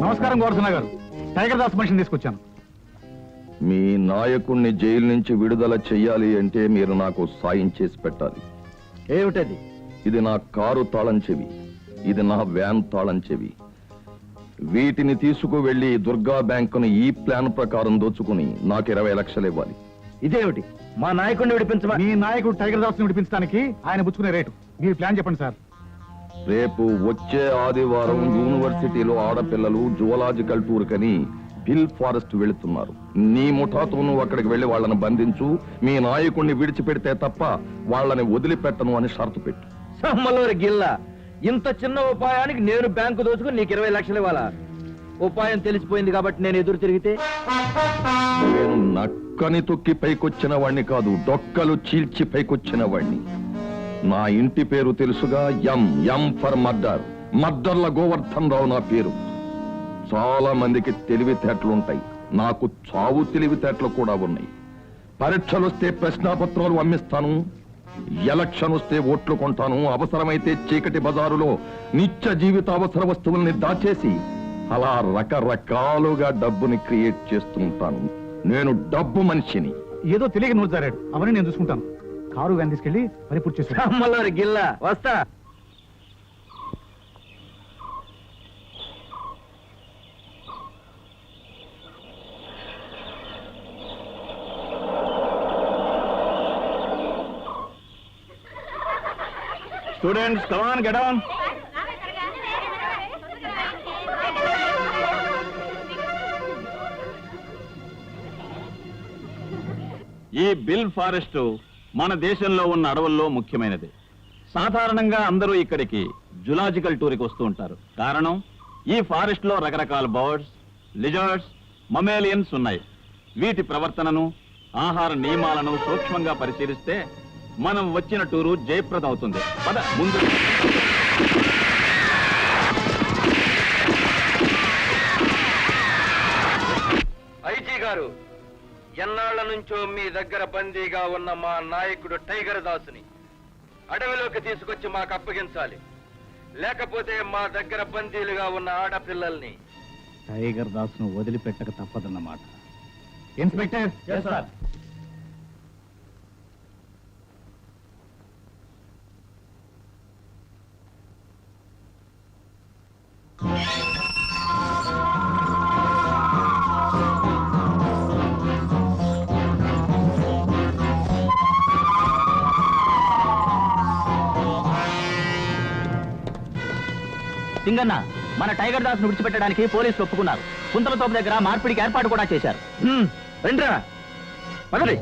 నమస్కారం గోవర్ధన గారు. టైగర్ దాస్ మనిషిని తీసుకొచ్చాను. మీ నాయకుణ్ణి జైలు నుంచి విడుదల చెయ్యాలి అంటే మీరు నాకు సాయం చేసి పెట్టాలి. ఏమిటది? ఇది నా కారు తాళం చెవి, ఇది నా వ్యాన్ తాళం చెవి. వీటిని తీసుకువెళ్లి దుర్గా బ్యాంకును ఈ ప్లాన్ ప్రకారం దోచుకుని నాకు 20 లక్షలు ఇవ్వాలి. ఇదేమిటి? మా నాయకుడిని విడిపించమా? మీ నాయకుడు టైగర్ దాస్ ని విడిపించడానికి ఆయన పుచ్చుకునే రేటు మీరు ప్లాన్ చెప్పండి సార్. రేపు వచ్చే ఆదివారం యూనివర్సిటీలో ఆడపిల్లలు జువలాజికల్ టూర్ కని హిల్ ఫారెస్ట్ వెళుతున్నారు. నీ ముఠాతో నువ్వు అక్కడికి వెళ్లి వాళ్ళని బంధించు. మీ నాయకుడిని విడిచిపెడితే తప్ప వాళ్ళని వదిలిపెట్టను అని షరతు పెట్టు. సమ్మలోరి గిల్లా, ఇంత చిన్న ఉపాయానికి నేను బ్యాంకు దోచుకుని నీకు 20 లక్షలు ఇవ్వాలా? ఉపాయం తెలిసిపోయింది కాబట్టి నేను ఎదురు తిరిగితే? నేను నక్కని తొక్కి పైకొచ్చిన వాణ్ణి కాదు, డొక్కలు చీల్చి పైకొచ్చిన వాణ్ణి. నా ఇంటి పేరు తెలుసుగా, ఎం ఫర్ మర్డర్. మర్డర్ల గోవర్ధన్ రావు నా పేరు. చాలా మందికి తెలివితేటలుంటాయి, నాకు చావు తెలివితేటలు కూడా ఉన్నాయి. పరీక్షలు వస్తే ప్రశ్నాపత్రాలు అమ్మిస్తాను, ఎలక్షన్ వస్తే ఓట్లు కొంటాను, అవసరమైతే చీకటి బజారులో నిత్య జీవిత అవసర వస్తువుల్ని దాచేసి అలా రకరకాలుగా డబ్బుని క్రియేట్ చేస్తుంటాను. నేను డబ్బు మనిషిని. ఏదో తెలియక నోరు జారాడు, అవన్నీ నేను చూసుకుంటాను. కారు వ్యాన్ తీసుకెళ్లి పని పూర్తి చేశాను. సమ్మలోరి గిల్లా, వస్తా. Students, come on, get on. ఈ బిల్ ఫారెస్ట్ మన దేశంలో ఉన్న అడవుల్లో ముఖ్యమైనది. సాధారణంగా అందరూ ఇక్కడికి జులాజికల్ టూర్కి వస్తూ ఉంటారు. కారణం, ఈ ఫారెస్ట్ లో రకరకాల బర్డ్స్, లిజర్డ్స్, మమేలియన్స్ ఉన్నాయి. వీటి ప్రవర్తనను, ఆహార నియమాలను సూక్ష్మంగా పరిశీలిస్తే మనం వచ్చిన టూరు జయప్రదం అవుతుంది. పద ముందు. ఐజీ గారు, ఎన్నాళ్ల నుంచో మీ దగ్గర బందీగా ఉన్న మా నాయకుడు టైగర్ దాసుని అడవిలోకి తీసుకొచ్చి మాకు అప్పగించాలి. లేకపోతే మా దగ్గర బందీలుగా ఉన్న ఆడపిల్లల్ని. టైగర్ దాస్ ను వదిలిపెట్టక తప్పదన్నమాట. ఇన్స్పెక్టర్. Yes, sir. సింగన్న, మన టైగర్ దాస్ ను విడిచిపెట్టడానికి పోలీసులు ఒప్పుకున్నారు. కుంతలతోపు దగ్గర మార్పిడికి ఏర్పాటు కూడా చేశారు. రండిరా, పదండి.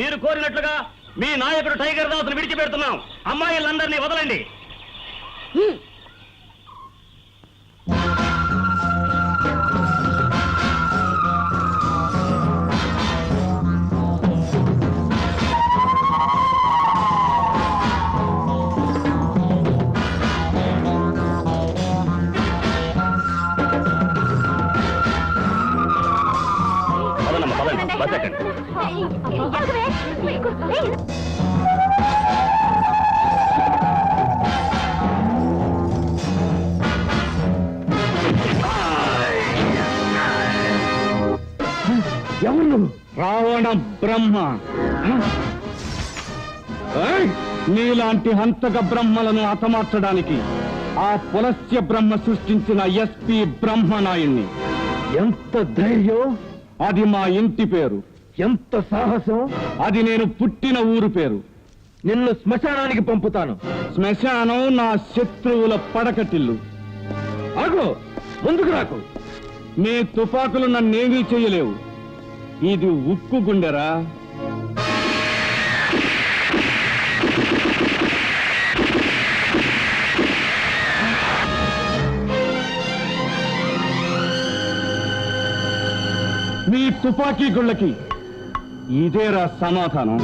మీరు కోరినట్లుగా మీ నాయకుడు టైగర్ దాస్ ను విడిచిపెడుతున్నాం. అమ్మాయిలందరినీ వదలండి. ఎవరు? రావణ బ్రహ్మ. నీలాంటి హంతక బ్రహ్మలను హతమార్చడానికి ఆ పులస్య బ్రహ్మ సృష్టించిన ఎస్పీ బ్రహ్మనాయుణ్ణి. ఎంత ధైర్యం! అది మా ఇంటి పేరు. ఎంత సాహసం! అది నేను పుట్టిన ఊరు పేరు. నిన్ను శ్మశానానికి పంపుతాను. శ్మశానం నా శత్రువుల పడకటిల్లు. ఆగు, ముందుకు రాకు. మీ తుపాకులు నన్నేమీ చెయ్యలేవు. ఇది ఉక్కు గుండెరా. మీ తుపాకీ గుళ్ళకి ఇదేరా సమాధానం.